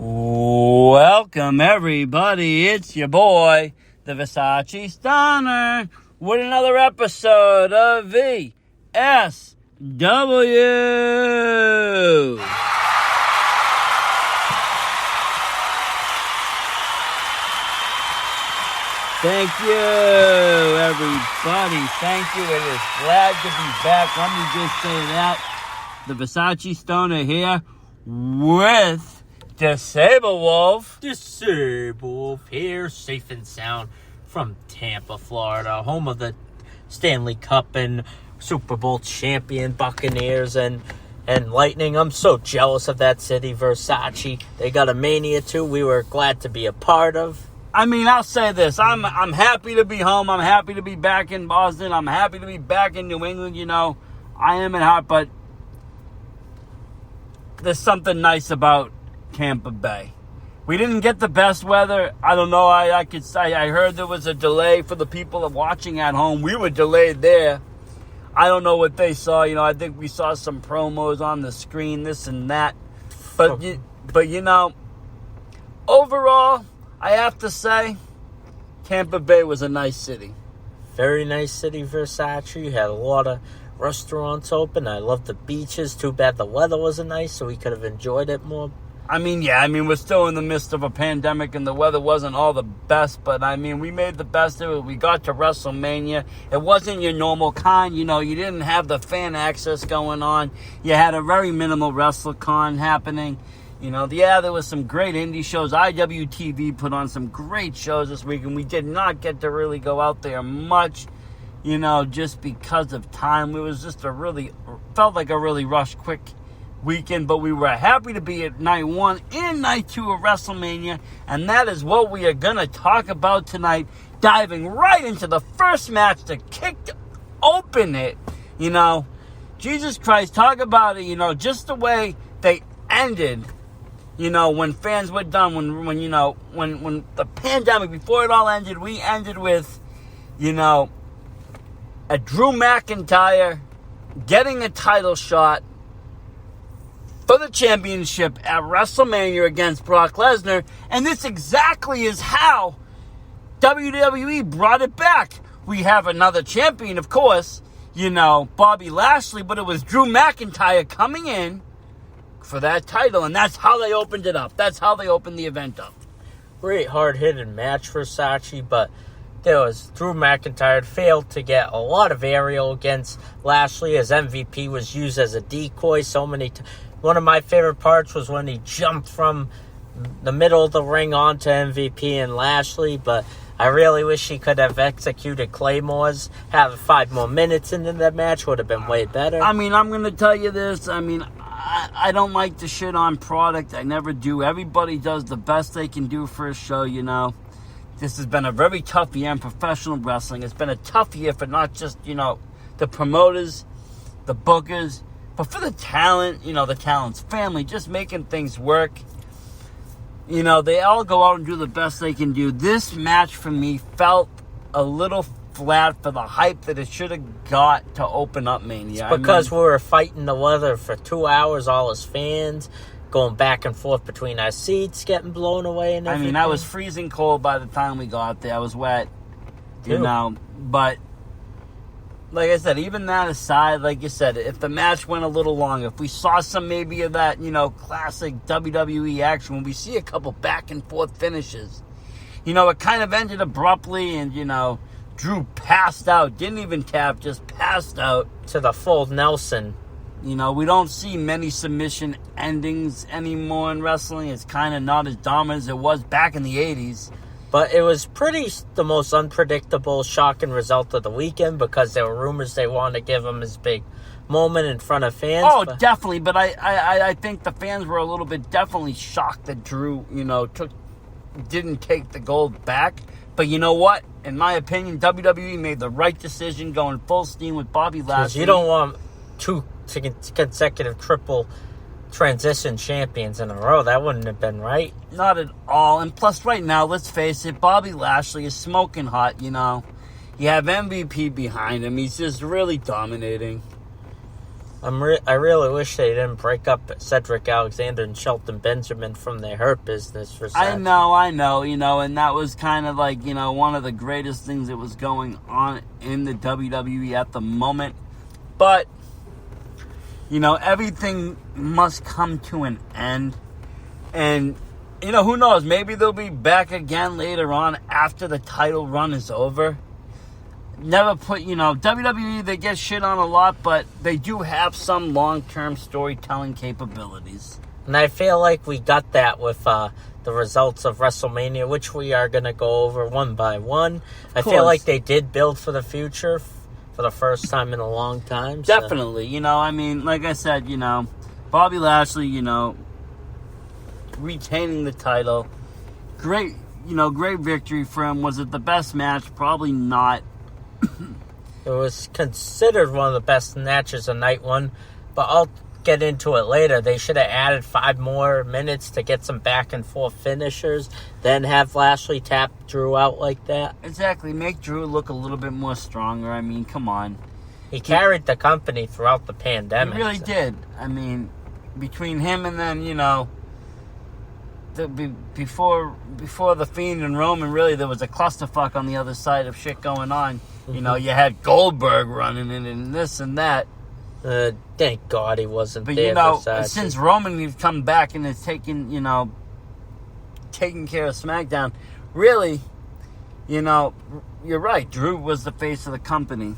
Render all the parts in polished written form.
Welcome, everybody. It's your boy, the Versace Stunner, with another episode of VSW. Thank you, everybody. Thank you. It is glad to be back. Let me just say that. The Versace Stoner here with Disabled Wolf. Disabled Wolf here, safe and sound from Tampa, Florida, home of the Stanley Cup and Super Bowl champion Buccaneers and Lightning. I'm so jealous of that city, Versace. They got a Mania too. We were glad to be a part of. I mean, I'll say this. I'm happy to be home. I'm happy to be back in Boston. I'm happy to be back in New England. You know, I am at heart, but there's something nice about Tampa Bay. We didn't get the best weather. I don't know. I could say I heard there was a delay for the people watching at home. We were delayed there. I don't know what they saw. You know, I think we saw some promos on the screen, this and that. But you know, overall, I have to say, Tampa Bay was a nice city. Very nice city, Versace. You had a lot of restaurants open. I love the beaches. Too bad the weather wasn't nice, so we could have enjoyed it more. I mean, we're still in the midst of a pandemic, and the weather wasn't all the best, but, I mean, we made the best of it. We got to WrestleMania. It wasn't your normal con. You know, you didn't have the fan access going on. You had a very minimal WrestleCon happening. You know, there was some great indie shows. IWTV put on some great shows this week, and we did not get to really go out there much, you know, just because of time. It was just felt like a really rushed, quick weekend, but we were happy to be at night 1 and night 2 of WrestleMania, and that is what we are going to talk about tonight, diving right into the first match that kicked open it. You know, Jesus Christ, talk about it, you know, just the way they ended. You know, when fans were done, when the pandemic, before it all ended, we ended with, you know, a Drew McIntyre getting a title shot for the championship at WrestleMania against Brock Lesnar. And this exactly is how WWE brought it back. We have another champion, of course, you know, Bobby Lashley, but it was Drew McIntyre coming in for that title, and that's how they opened it up. That's how they opened the event up. Great hard-hitting match for Versace, but Drew McIntyre failed to get a lot of aerial against Lashley as MVP was used as a decoy so many times. One of my favorite parts was when he jumped from the middle of the ring onto MVP and Lashley, but I really wish he could have executed Claymores. Have 5 more minutes into that match would have been way better. I mean, I'm going to tell you this. I mean, I don't like to shit on product. I never do. Everybody does the best they can do for a show, you know. This has been a very tough year in professional wrestling. It's been a tough year for not just, you know, the promoters, the bookers, but for the talent, you know, the talent's family, just making things work. You know, they all go out and do the best they can do. This match for me felt a little flat for the hype that it should have got to open up Mania. It's because we were fighting the weather for 2 hours, all as fans, going back and forth between our seats, getting blown away and everything. I mean, I was freezing cold by the time we got there. I was wet, you know, but like I said, even that aside, like you said, if the match went a little longer, if we saw some maybe of that, you know, classic WWE action, when we see a couple back and forth finishes, you know, it kind of ended abruptly and, you know, Drew passed out, didn't even tap, just passed out. To the full Nelson. You know, we don't see many submission endings anymore in wrestling. It's kind of not as dominant as it was back in the 80s. But it was the most unpredictable, shocking result of the weekend because there were rumors they wanted to give him his big moment in front of fans. Oh, definitely. But I think the fans were a little bit definitely shocked that Drew, you know, didn't take the gold back. But you know what? In my opinion, WWE made the right decision going full steam with Bobby Lashley. Because you don't want 2 consecutive triple transition champions in a row. That wouldn't have been right. Not at all. And plus, right now, let's face it, Bobby Lashley is smoking hot, you know. You have MVP behind him. He's just really dominating. I really wish they didn't break up Cedric Alexander and Shelton Benjamin from their Hurt Business for Saturday. I know, and that was kind of like, one of the greatest things that was going on in the WWE at the moment. But, everything must come to an end. And, who knows? Maybe they'll be back again later on after the title run is over. Never put, WWE, they get shit on a lot, but they do have some long-term storytelling capabilities. And I feel like we got that with the results of WrestleMania, which we are going to go over one by one. I feel like they did build for the future for the first time in a long time. So. Definitely. Like I said, Bobby Lashley, retaining the title. Great, great victory for him. Was it the best match? Probably not. It was considered one of the best matches of night one, but I'll get into it later. They should have added 5 more minutes to get some back and forth finishers, then have Lashley tap Drew out like that. Exactly. Make Drew look a little bit more stronger. Come on. He carried the company throughout the pandemic. He really did. Between him and then, before the Fiend and Roman, really, there was a clusterfuck on the other side of shit going on. You had Goldberg running in and this and that. Thank God he wasn't but, there. Since Roman has come back and is taking care of SmackDown, really, you're right. Drew was the face of the company.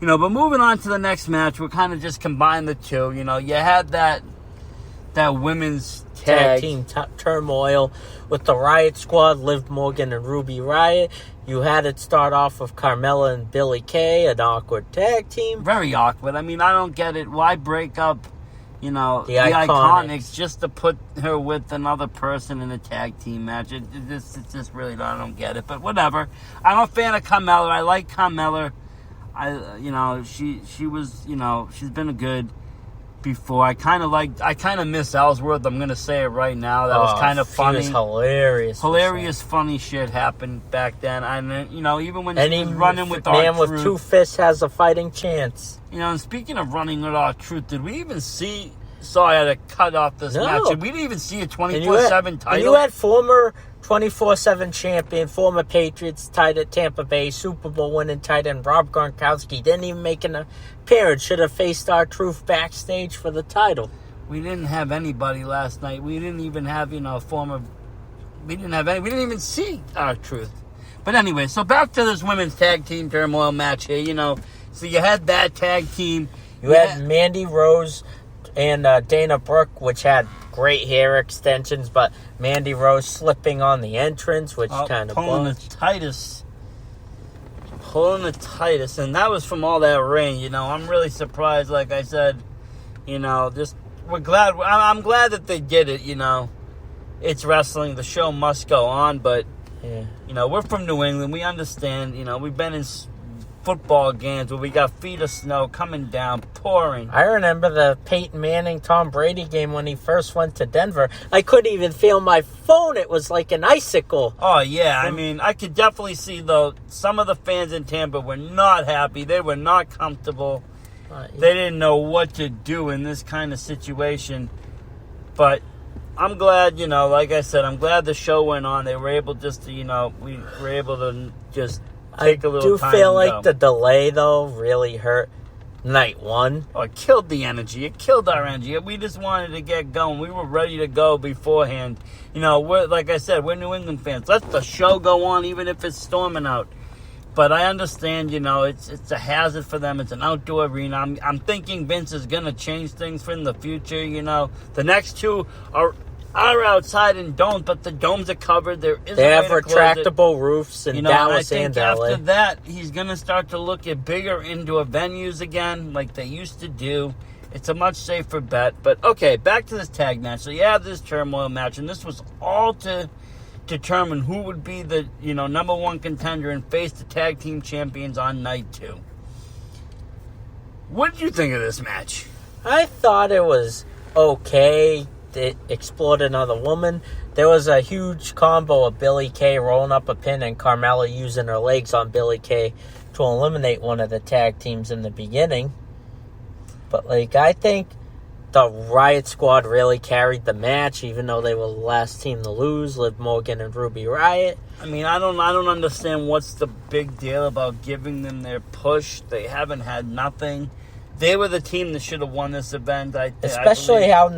But moving on to the next match, we'll kind of just combine the two. You had that women's tag team turmoil with the Riot Squad, Liv Morgan and Ruby Riott. You had it start off with Carmella and Billie Kay, an awkward tag team. Very awkward. I don't get it. Why break up, the Iconics just to put her with another person in a tag team match? It just really, I don't get it. But whatever. I'm a fan of Carmella. I like Carmella. She was, she's been a good before. I kind of miss Ellsworth. I'm going to say it right now. That was kind of funny. It was hilarious. Hilarious, funny shit happened back then. And, even when she was running with R-Truth. Man with 2 fists has a fighting chance. And speaking of running with R-Truth, did we even see... Sorry, I had to cut off this match. Did we even see a 24/7 title? And you had former 24/7 champion, former Patriots tight at Tampa Bay, Super Bowl winning tight end Rob Gronkowski didn't even make an appearance. Should have faced R-Truth backstage for the title. We didn't have anybody last night. We didn't even have, We didn't have any. We didn't even see R-Truth. But anyway, so back to this women's tag team turmoil match here. So you had that tag team. You had Mandy Rose and Dana Brooke, which had great hair extensions, but Mandy Rose slipping on the entrance, which kind of pulling the tightest, and that was from all that rain. I'm really surprised. Like I said, we're glad. I'm glad that they did it. It's wrestling. The show must go on, but we're from New England. We understand. We've been in football games where we got feet of snow coming down, pouring. I remember the Peyton Manning Tom Brady game when he first went to Denver. I couldn't even feel my phone. It was like an icicle. Oh, yeah. I could definitely see, though, some of the fans in Tampa were not happy. They were not comfortable. They didn't know what to do in this kind of situation. But I'm glad, like I said, I'm glad the show went on. They were able just to, we were able to just take a little time. I do feel like the delay, though, really hurt night one. Oh, it killed the energy. It killed our energy. We just wanted to get going. We were ready to go beforehand. Like I said, we're New England fans. Let the show go on, even if it's storming out. But I understand, it's a hazard for them. It's an outdoor arena. I'm thinking Vince is going to change things for in the future. The next two are outside in domes, but the domes are covered. They have retractable roofs in Dallas and LA. After that, he's going to start to look at bigger indoor venues again, like they used to do. It's a much safer bet. But, okay, back to this tag match. So you have this turmoil match, and this was all to determine who would be the, number one contender and face the tag team champions on night 2. What did you think of this match? I thought it was okay. It explored another woman. There was a huge combo of Billie Kay rolling up a pin and Carmella using her legs on Billie Kay to eliminate one of the tag teams in the beginning. But, I think the Riot Squad really carried the match, even though they were the last team to lose, Liv Morgan and Ruby Riott. I mean, I don't understand what's the big deal about giving them their push. They haven't had nothing. They were the team that should have won this event. Especially how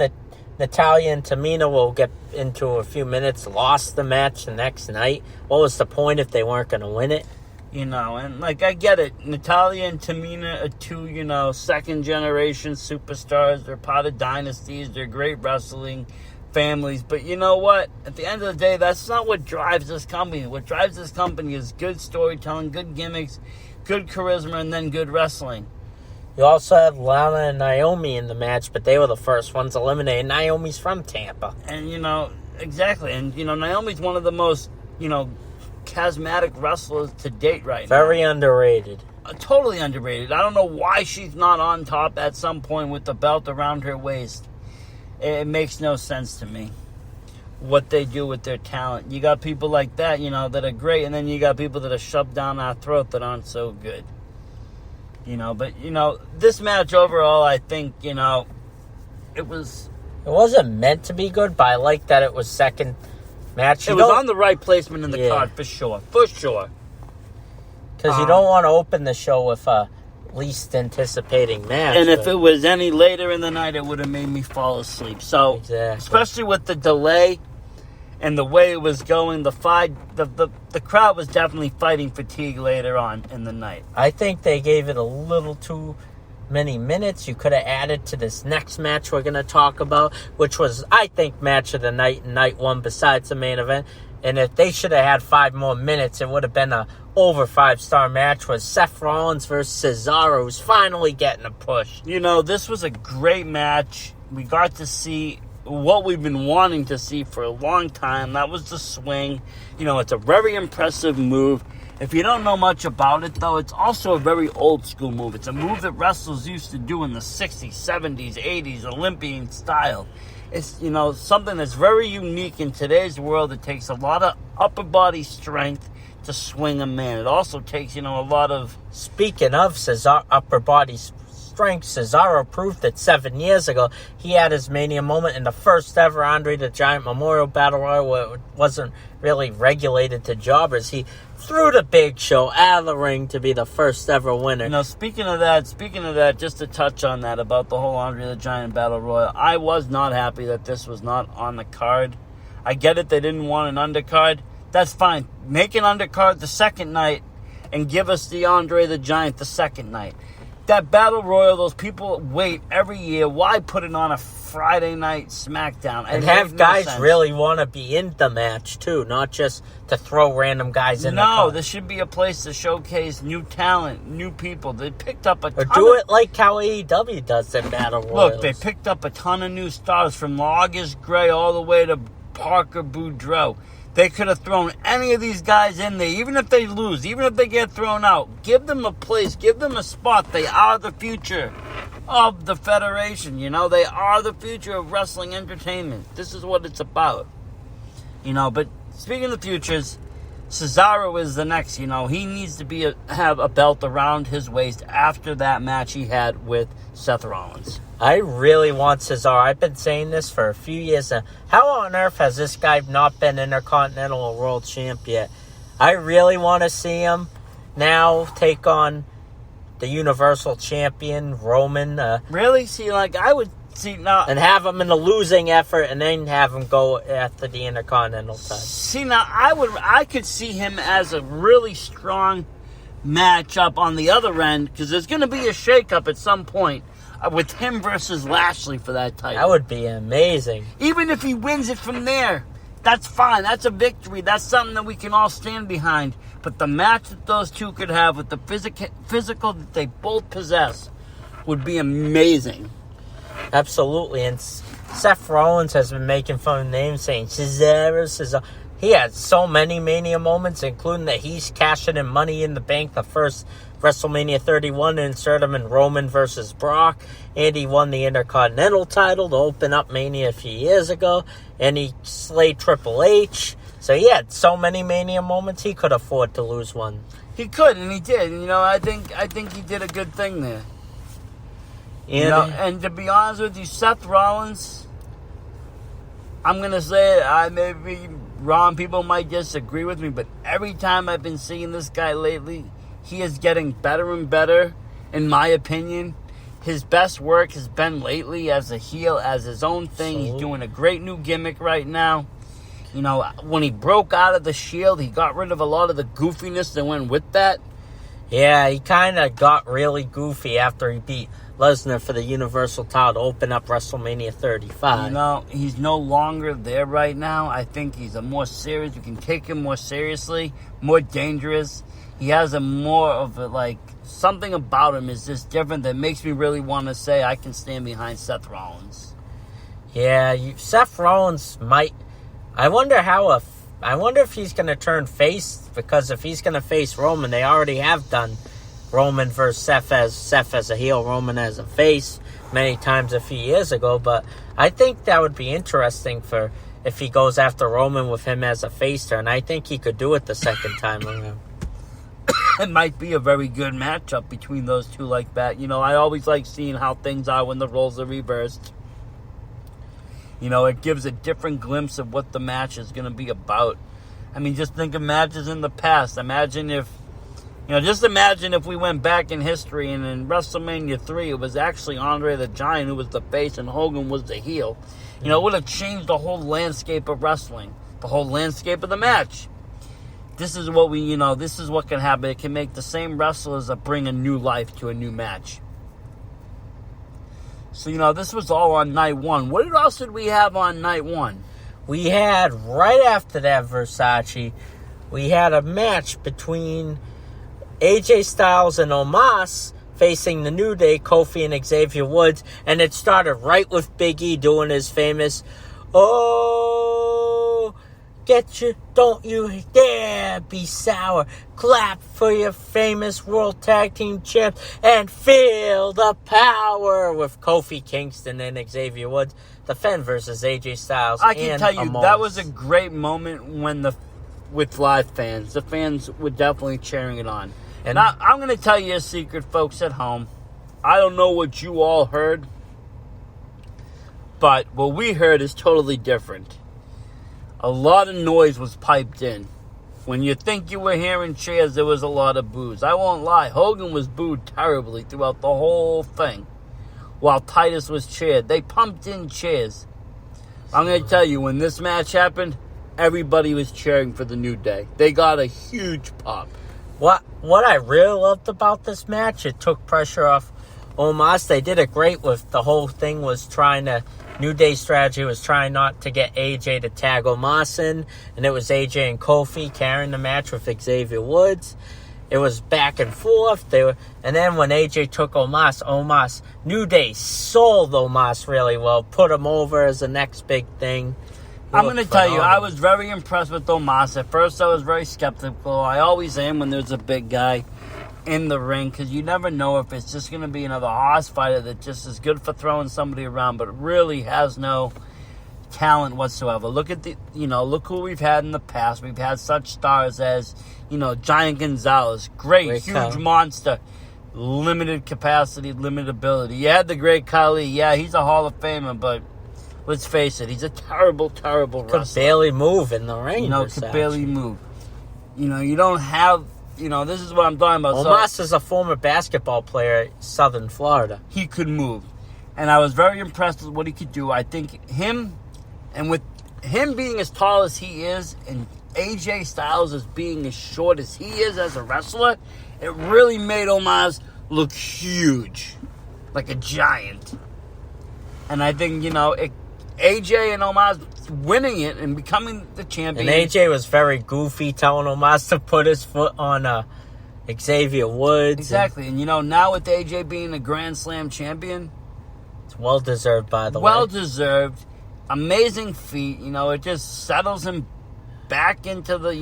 Natalya and Tamina, we'll get into a few minutes, lost the match the next night. What was the point if they weren't going to win it? And I get it. Natalya and Tamina are two, second-generation superstars. They're part of dynasties. They're great wrestling families. But you know what? At the end of the day, that's not what drives this company. What drives this company is good storytelling, good gimmicks, good charisma, and then good wrestling. You also had Lala and Naomi in the match, but they were the first ones eliminated. Naomi's from Tampa. And, exactly. And, Naomi's one of the most, charismatic wrestlers to date right now. Very underrated. Totally underrated. I don't know why she's not on top at some point with the belt around her waist. It makes no sense to me what they do with their talent. You got people like that, that are great, and then you got people that are shoved down our throat that aren't so good. But, this match overall, I think, it was... It wasn't meant to be good, but I like that it was second match. It was on the right placement in the card, for sure. For sure. Because you don't want to open the show with a least anticipating match. And if it was any later in the night, it would have made me fall asleep. So, especially with the delay and the way it was going, the crowd was definitely fighting fatigue later on in the night. I think they gave it a little too many minutes. You could have added to this next match we're going to talk about, which was, I think, match of the night and night one besides the main event. And if they should have had 5 more minutes, it would have been a over 5-star match. Was Seth Rollins versus Cesaro, who's finally getting a push. This was a great match. We got to see what we've been wanting to see for a long time. That was the swing. It's a very impressive move. If you don't know much about it, though, it's also a very old school move. It's a move that wrestlers used to do in the 60s, 70s, 80s, Olympian style. It's, something that's very unique in today's world. It takes a lot of upper body strength to swing a man. It also takes, a lot of... Speaking of upper body strength, Cesaro proved it 7 years ago. He had his Mania moment in the first ever Andre the Giant Memorial Battle Royal, where it wasn't really regulated to jobbers. He threw the Big Show out of the ring to be the first ever winner. Speaking of that, just to touch on that about the whole Andre the Giant Battle Royal, I was not happy that this was not on the card. I get it, they didn't want an undercard. That's fine. Make an undercard the second night and give us the Andre the Giant the second night. That Battle Royal, those people wait every year. Why put it on a Friday night SmackDown? And have guys really want to be in the match, too, not just to throw random guys in the card. No, this should be a place to showcase new talent, new people. They picked up a ton Or do it like how AEW does their Battle Royals. Look, they picked up a ton of new stars from August Gray all the way to Parker Boudreaux. They could have thrown any of these guys in there, even if they lose, even if they get thrown out. Give them a place, give them a spot. They are the future of the Federation. They are the future of wrestling entertainment. This is what it's about. But speaking of the futures, Cesaro is the next. He needs to have a belt around his waist after that match he had with Seth Rollins. I really want Cesaro. I've been saying this for a few years now. How on earth has this guy not been Intercontinental or World Champ yet? I really want to see him now take on the Universal Champion, Roman. Really? See, I would see now... And have him in a losing effort and then have him go after the Intercontinental title. See, now, I could see him as a really strong matchup on the other end, because there's going to be a shakeup at some point. With him versus Lashley for that title. That would be amazing. Even if he wins it from there, that's fine. That's a victory. That's something that we can all stand behind. But the match that those two could have with the physical that they both possess would be amazing. Absolutely. And Seth Rollins has been making fun of names, saying Cesaro. He had so many Mania moments, including that he's cashing in Money in the Bank, the first WrestleMania 31, to insert him in Roman versus Brock. And he won the Intercontinental title to open up Mania a few years ago. And he slayed Triple H. So he had so many Mania moments, he could afford to lose one. He could, and he did. And, I think he did a good thing there. And to be honest with you, Seth Rollins, I'm going to say it, I may be wrong, people might disagree with me, but every time I've been seeing this guy lately, he is getting better and better, in my opinion. His best work has been lately as a heel, as his own thing. He's doing a great new gimmick right now. When he broke out of the Shield, he got rid of a lot of the goofiness that went with that. Yeah, he kind of got really goofy after he beat Lesnar for the Universal title to open up WrestleMania 35. He's no longer there right now. I think he's a more serious. You can take him more seriously, more dangerous. He has a more of a, something about him is just different that makes me really want to say I can stand behind Seth Rollins. Yeah, Seth Rollins might. I wonder if he's going to turn face, because if he's going to face Roman, they already have done Roman versus Seth as a heel, Roman as a face many times a few years ago. But I think that would be interesting for if he goes after Roman with him as a face turn. I think he could do it the second time around. It might be a very good matchup between those two like that. I always like seeing how things are when the roles are reversed. It gives a different glimpse of what the match is going to be about. I mean, just think of matches in the past. Imagine if we went back in history and in WrestleMania 3, it was actually Andre the Giant who was the face and Hogan was the heel. It would have changed the whole landscape of wrestling, the whole landscape of the match. This is what this is what can happen. It can make the same wrestlers bring a new life to a new match. So, this was all on night one. What else did we have on night one? We had, right after that, Versace, we had a match between AJ Styles and Omos facing the New Day, Kofi and Xavier Woods. And it started right with Big E doing his famous, "Oh, don't you dare be sour. Clap for your famous World Tag Team Champs and feel the power," with Kofi Kingston and Xavier Woods. The Finn versus AJ Styles. I can tell you, that was a great moment with live fans. The fans were definitely cheering it on. And I'm going to tell you a secret, folks at home. I don't know what you all heard, but what we heard is totally different. A lot of noise was piped in. When you think you were hearing cheers, there was a lot of boos. I won't lie, Hogan was booed terribly throughout the whole thing, while Titus was cheered. They pumped in cheers. I'm going to tell you, when this match happened, everybody was cheering for the New Day. They got a huge pop. What I really loved about this match, it took pressure off Omos. They did it great with the whole thing was New Day's strategy was trying not to get AJ to tag Omos in, and it was AJ and Kofi carrying the match with Xavier Woods. It was back and forth. And then when AJ took Omos, New Day sold Omos really well, put him over as the next big thing. I'm going to tell you, I was very impressed with Omos. At first, I was very skeptical. I always am when there's a big guy in the ring, because you never know if it's just going to be another hoss fighter that just is good for throwing somebody around, but really has no talent whatsoever. Look at look who we've had in the past. We've had such stars as, Giant Gonzalez, great huge monster, limited capacity, limited ability. You had the great Khali. Yeah, he's a Hall of Famer, but let's face it, he's a terrible, terrible wrestler. Could barely move in the ring. Could barely move. You don't have. This is what I'm talking about. Omos is a former basketball player at Southern Florida. He could move. And I was very impressed with what he could do. I think him, and with him being as tall as he is, and AJ Styles as being as short as he is as a wrestler, it really made Omos look huge. Like a giant. And I think, AJ and Omos winning it and becoming the champion. And AJ was very goofy, telling Omos to put his foot on Xavier Woods. Exactly. And now with AJ being a Grand Slam champion, it's well-deserved, by the way. Well-deserved. Amazing feat. It just settles him back into the,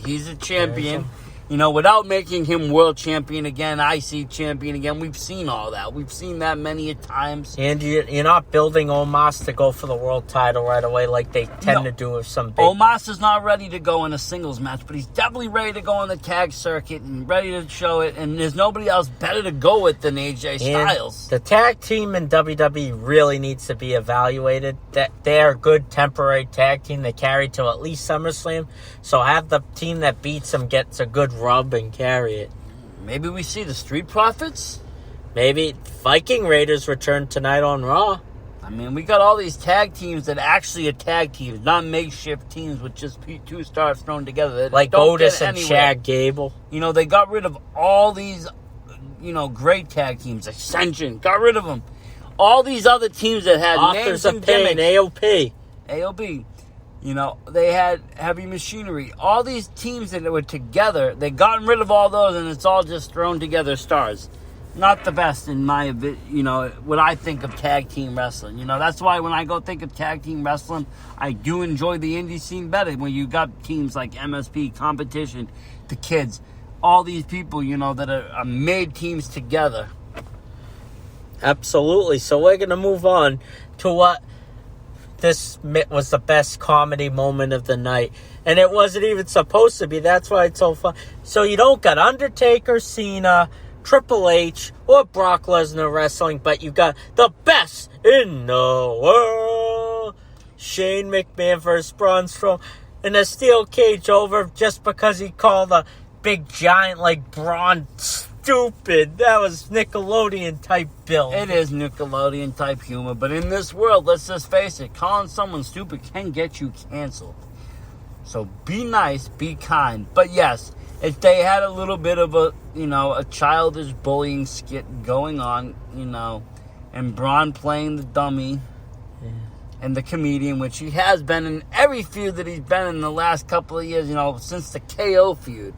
he's a champion. without making him world champion again, IC champion again. We've seen all that. We've seen that many a times. And you're not building Omos to go for the world title right away like they tend to do with some big... Omos is not ready to go in a singles match, but he's definitely ready to go on the tag circuit and ready to show it. And there's nobody else better to go with than AJ Styles. The tag team in WWE really needs to be evaluated. That they're a good temporary tag team. They carry to at least SummerSlam. So have the team that beats them gets a good rub and carry it. Maybe we see the Street Profits? Maybe Viking Raiders return tonight on Raw. I mean, we got all these tag teams that actually are tag teams, not makeshift teams with just two stars thrown together. Like Otis and Chad Gable. They got rid of all these, great tag teams. Ascension, got rid of them. All these other teams that had Authors names and of Pain, gimmicks. AOP. They had Heavy Machinery. All these teams that were together, they gotten rid of all those, and it's all just thrown together stars. Not the best in my, what I think of tag team wrestling. That's why when I go think of tag team wrestling, I do enjoy the indie scene better. When you got teams like MSP, Competition, the Kids, all these people, that are made teams together. Absolutely. So we're going to move on to what this was the best comedy moment of the night. And it wasn't even supposed to be. That's why it's so fun. So you don't got Undertaker, Cena, Triple H, or Brock Lesnar wrestling, but you got the best in the world. Shane McMahon versus Braun Strowman in a steel cage over just because he called a big giant like Braun stupid. That was Nickelodeon-type build. It is Nickelodeon-type humor, but in this world, let's just face it, calling someone stupid can get you canceled. So be nice, be kind. But yes, if they had a little bit of a childish bullying skit going on, and Braun playing the dummy and the comedian, which he has been in every feud that he's been in the last couple of years, since the KO feud,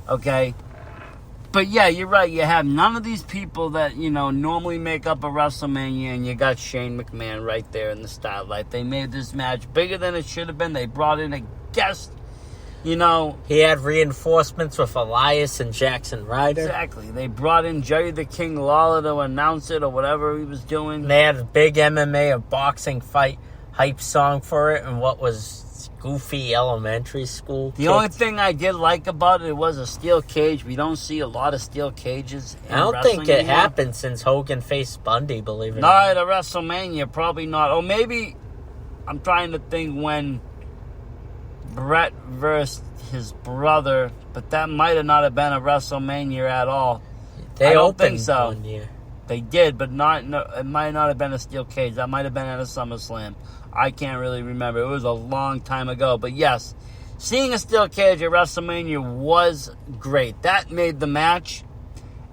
okay? But yeah, you're right. You have none of these people that, normally make up a WrestleMania, and you got Shane McMahon right there in the spotlight. They made this match bigger than it should have been. They brought in a guest, He had reinforcements with Elias and Jackson Ryder. Exactly. They brought in Jerry the King Lawler to announce it or whatever he was doing. They had a big MMA or boxing fight hype song for it and what was goofy elementary school. The only thing I did like about it was a steel cage. We don't see a lot of steel cages in I don't wrestling think it anymore. happened since Hogan faced Bundy, believe it or Not not. at a WrestleMania, probably not. Or maybe, I'm trying to think when Brett versus his brother, but that might have not have been a WrestleMania at all. They I don't opened think so. one year. They did, but it might not have been a steel cage. That might have been at a SummerSlam. I can't really remember. It was a long time ago. But yes, seeing a steel cage at WrestleMania was great. That made the match.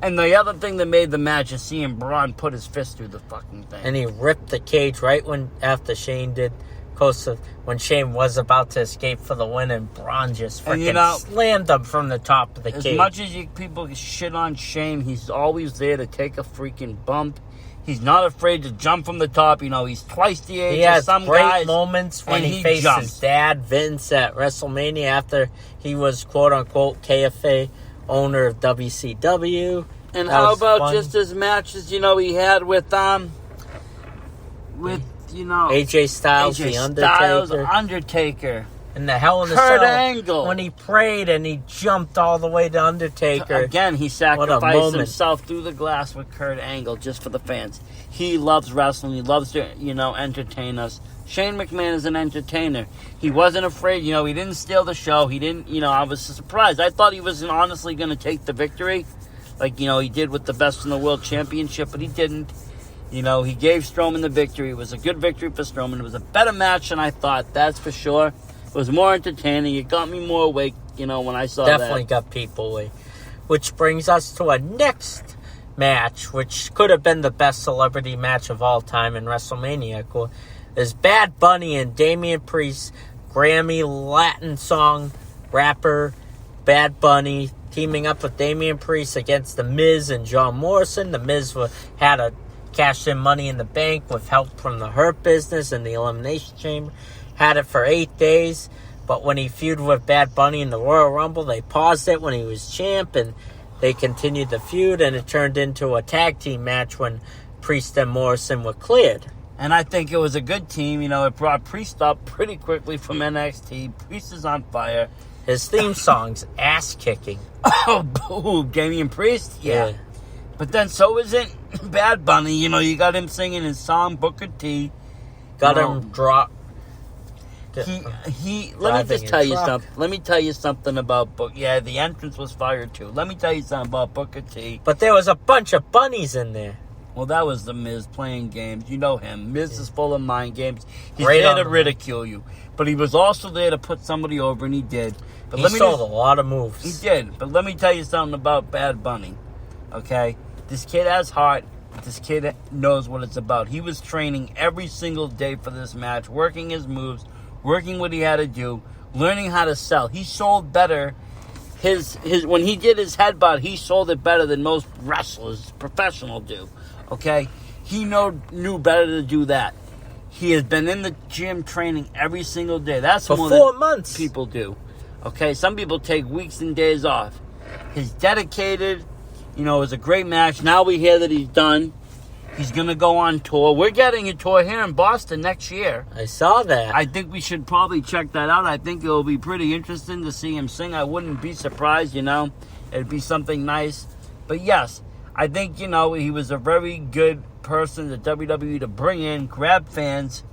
And the other thing that made the match is seeing Braun put his fist through the fucking thing. And he ripped the cage right after Shane did. When Shane was about to escape for the win, and Braun just freaking slammed him from the top of the cage. As much as people shit on Shane, he's always there to take a freaking bump. He's not afraid to jump from the top. He's twice the age of some guys. He has great moments when he faced his dad, Vince, at WrestleMania after he was, quote-unquote, KFA owner of WCW. And how about just his matches, he had with AJ Styles, the Undertaker. And the Hell in the Kurt Cell. Angle. When he prayed and he jumped all the way to Undertaker. Again, he sacrificed himself through the glass with Kurt Angle just for the fans. He loves wrestling. He loves to, entertain us. Shane McMahon is an entertainer. He wasn't afraid. He didn't steal the show. He didn't, I was surprised. I thought he was honestly going to take the victory. Like, he did with the Best in the World Championship, but he didn't. He gave Strowman the victory. It was a good victory for Strowman. It was a better match than I thought, that's for sure. It was more entertaining. It got me more awake, when I saw that. Definitely got people awake. Which brings us to our next match, which could have been the best celebrity match of all time in WrestleMania. Is Bad Bunny and Damian Priest, Grammy Latin song rapper Bad Bunny, teaming up with Damian Priest against The Miz and John Morrison. The Miz had a cashed in Money in the Bank with help from the Hurt Business and the Elimination Chamber. Had it for 8 days. But when he feuded with Bad Bunny in the Royal Rumble, they paused it when he was champ, and they continued the feud, and it turned into a tag team match when Priest and Morrison were cleared. And I think it was a good team. It brought Priest up pretty quickly from NXT. Priest is on fire. His theme song's ass-kicking. Oh, boo, Damian Priest? Yeah. But then so isn't Bad Bunny. You got him singing his song, Booker T. Got him drop. Let me just tell you something. Let me tell you something about Booker. Yeah, the entrance was fire too. Let me tell you something about Booker T. But there was a bunch of bunnies in there. Well, that was the Miz playing games. You know him. Miz is full of mind games. He's there to ridicule you. But he was also there to put somebody over, and he did. But he sold a lot of moves. He did. But let me tell you something about Bad Bunny. Okay? This kid has heart. This kid knows what it's about. He was training every single day for this match, working his moves, working what he had to do, learning how to sell. He sold better. His when he did his headbutt, he sold it better than most wrestlers, professional, do. Okay? He knew better to do that. He has been in the gym training every single day. That's for more 4 than months. People do. Okay? Some people take weeks and days off. He's dedicated. It was a great match. Now we hear that he's done. He's going to go on tour. We're getting a tour here in Boston next year. I saw that. I think we should probably check that out. I think it'll be pretty interesting to see him sing. I wouldn't be surprised, It'd be something nice. But yes, I think, he was a very good person, the WWE, to bring in, grab fans.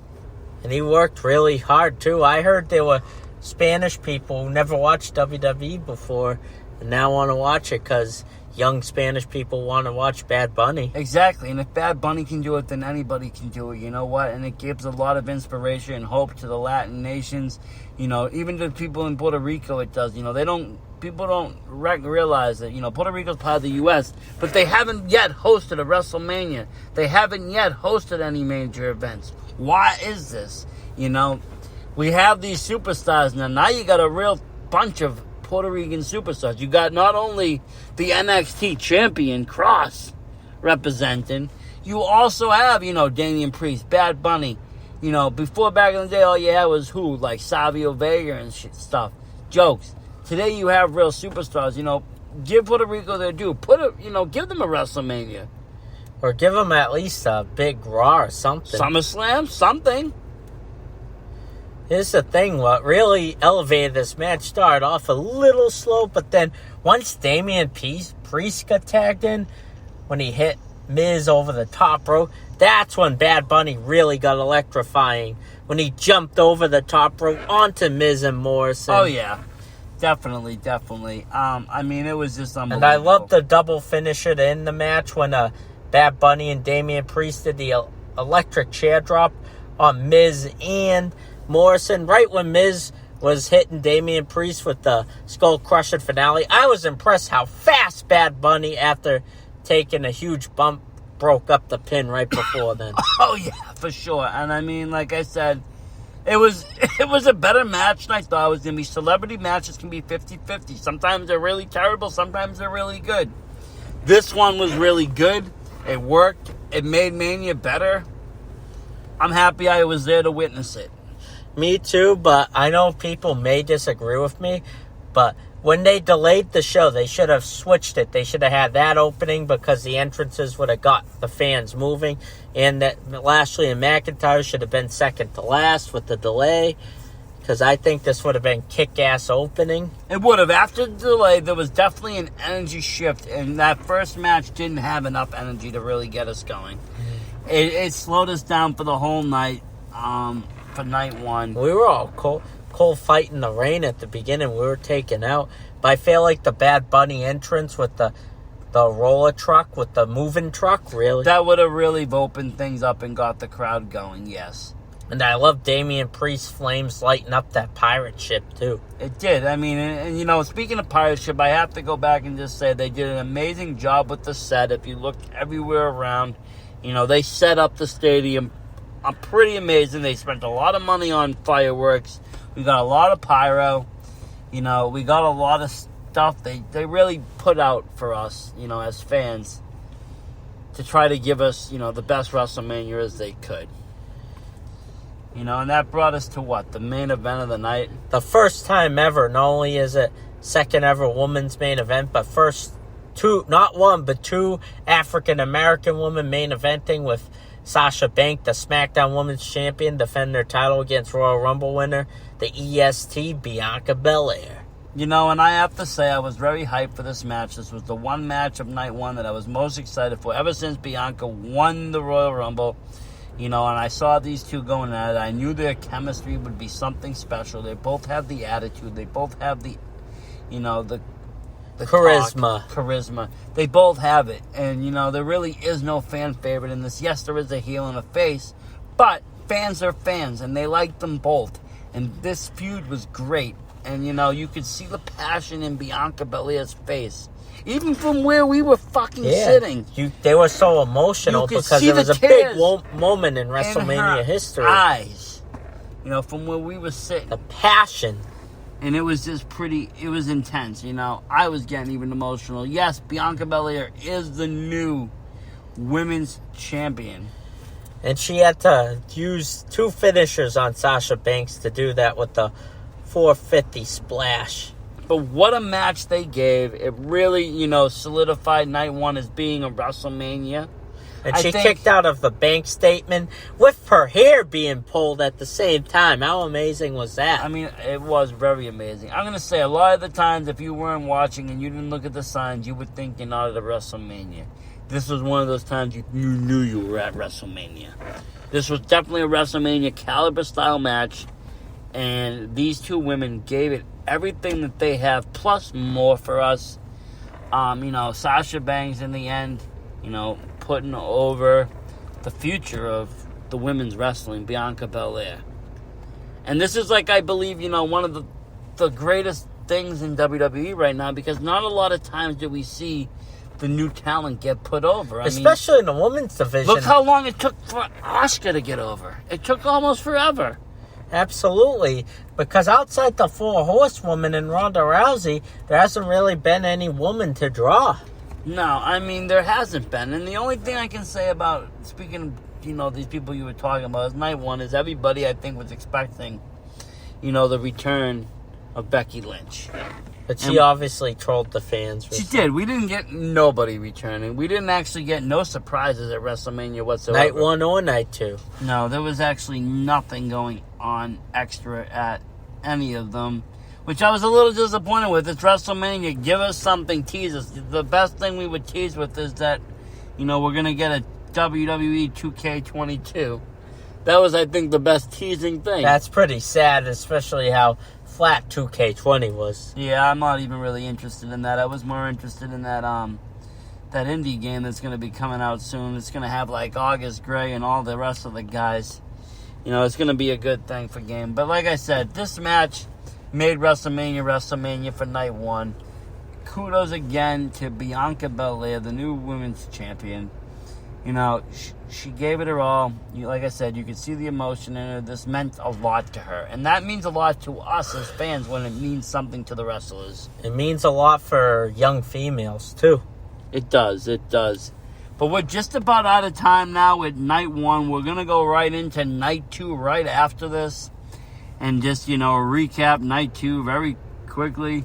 And he worked really hard, too. I heard there were Spanish people who never watched WWE before and now want to watch it because young Spanish people want to watch Bad Bunny. Exactly. And if Bad Bunny can do it, then anybody can do it. You know what? And it gives a lot of inspiration and hope to the Latin nations. Even to people in Puerto Rico, it does. People don't realize that, Puerto Rico's part of the U.S., but they haven't yet hosted a WrestleMania. They haven't yet hosted any major events. Why is this? We have these superstars now. Now you got a real bunch of Puerto Rican superstars. You got not only the NXT champion, Cross, representing, you also have, Damian Priest, Bad Bunny. Before back in the day, all you had was who? Like Savio Vega and stuff. Jokes. Today you have real superstars. Give Puerto Rico their due. Give them a WrestleMania. Or give them at least a big Raw or something. SummerSlam, something. Here's the thing, what really elevated this match started off a little slow, but then once Damian Priest got tagged in, when he hit Miz over the top rope, that's when Bad Bunny really got electrifying. When he jumped over the top rope onto Miz and Morrison. Oh, yeah. Definitely. It was just unbelievable. And I love the double finisher to end the match when Bad Bunny and Damian Priest did the electric chair drop on Miz and Morrison. Right when Miz was hitting Damian Priest with the skull crushing finale, I was impressed how fast Bad Bunny, after taking a huge bump, broke up the pin right before then. Oh, yeah, for sure. And like I said, it was a better match than I thought it was going to be. Celebrity matches can be 50-50. Sometimes they're really terrible. Sometimes they're really good. This one was really good. It worked. It made Mania better. I'm happy I was there to witness it. Me too, but I know people may disagree with me, but when they delayed the show, they should have switched it. They should have had that opening because the entrances would have got the fans moving, and that Lashley and McIntyre should have been second to last with the delay, because I think this would have been kick-ass opening. It would have. After the delay, there was definitely an energy shift, and that first match didn't have enough energy to really get us going. It slowed us down for the whole night. For night one, we were all cold fighting the rain at the beginning. We were taken out, but I feel like the Bad Bunny entrance with the roller truck, with the moving truck, really, that would have really opened things up and got the crowd going. Yes, and I love Damian Priest's flames lighting up that pirate ship too. It did. And speaking of pirate ship, I have to go back and just say they did an amazing job with the set. If you look everywhere around, they set up the stadium. Pretty amazing. They spent a lot of money on fireworks. We got a lot of pyro. We got a lot of stuff they really put out for us, as fans, to try to give us, the best WrestleMania as they could. You know, and that brought us to what? The main event of the night? The first time ever, not only is it second ever women's main event, but first two, not one, but two African-American women main eventing with Sasha Banks, the SmackDown Women's Champion, defend their title against Royal Rumble winner, the EST, Bianca Belair. You know, and I have to say, I was very hyped for this match. This was the one match of night one that I was most excited for ever since Bianca won the Royal Rumble. You know, and I saw these two going at it. I knew their chemistry would be something special. They both have the attitude. They both have the, you know, the charisma. Charisma. They both have it. And, you know, there really is no fan favorite in this. Yes, there is a heel and a face, but fans are fans, and they like them both. And this feud was great. And, you know, you could see the passion in Bianca Belair's face. Even from where we were fucking sitting. They were so emotional because it was a big moment in WrestleMania history. Eyes. You know, from where we were sitting. The passion. And it was just it was intense, you know. I was getting even emotional. Yes, Bianca Belair is the new women's champion. And she had to use two finishers on Sasha Banks to do that with the 450 splash. But what a match they gave. It really, you know, solidified night one as being a WrestleMania. And she kicked out of the Bank statement with her hair being pulled at the same time. How amazing was that? I mean, it was very amazing. I'm going to say a lot of the times if you weren't watching and you didn't look at the signs, you would think you're not at a WrestleMania. This was one of those times you knew you were at WrestleMania. This was definitely a WrestleMania caliber style match. And these two women gave it everything that they have, plus more for us. You know, Sasha Banks in the end, you know, putting over the future of the women's wrestling, Bianca Belair. And this is like, I believe, you know, one of the greatest things in WWE right now, because not a lot of times do we see the new talent get put over. Especially in the women's division. Look how long it took for Asuka to get over. It took almost forever. Absolutely, because outside the four horsewomen and Ronda Rousey, there hasn't really been any woman to draw. No, I mean, there hasn't been. And the only thing I can say about, speaking of, you know, these people you were talking about, is night one, is everybody, I think, was expecting, you know, the return of Becky Lynch. But she obviously trolled the fans. She did. We didn't get nobody returning. We didn't actually get no surprises at WrestleMania whatsoever. Night one or night two. No, there was actually nothing going on extra at any of them, which I was a little disappointed with. It's WrestleMania. Give us something. Tease us. The best thing we would tease with is that, you know, we're going to get a WWE 2K22. That was, I think, the best teasing thing. That's pretty sad, especially how flat 2K20 was. Yeah, I'm not even really interested in that. I was more interested in that that indie game that's going to be coming out soon. It's going to have like August Gray and all the rest of the guys. You know, it's going to be a good thing for game. But like I said, this match made WrestleMania for night one. Kudos again to Bianca Belair, the new women's champion. You know, she gave it her all. Like I said, you could see the emotion in her. This meant a lot to her. And that means a lot to us as fans when it means something to the wrestlers. It means a lot for young females, too. It does. But we're just about out of time now with night one. We're going to go right into night two right after this. And just, you know, recap night two very quickly.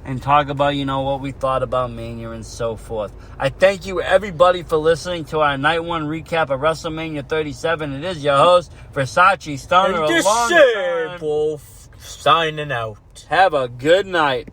And talk about, you know, what we thought about Mania and so forth. I thank you, everybody, for listening to our Night 1 recap of WrestleMania 37. It is your host, Versace Stoner. And this is Wolf, signing out. Have a good night.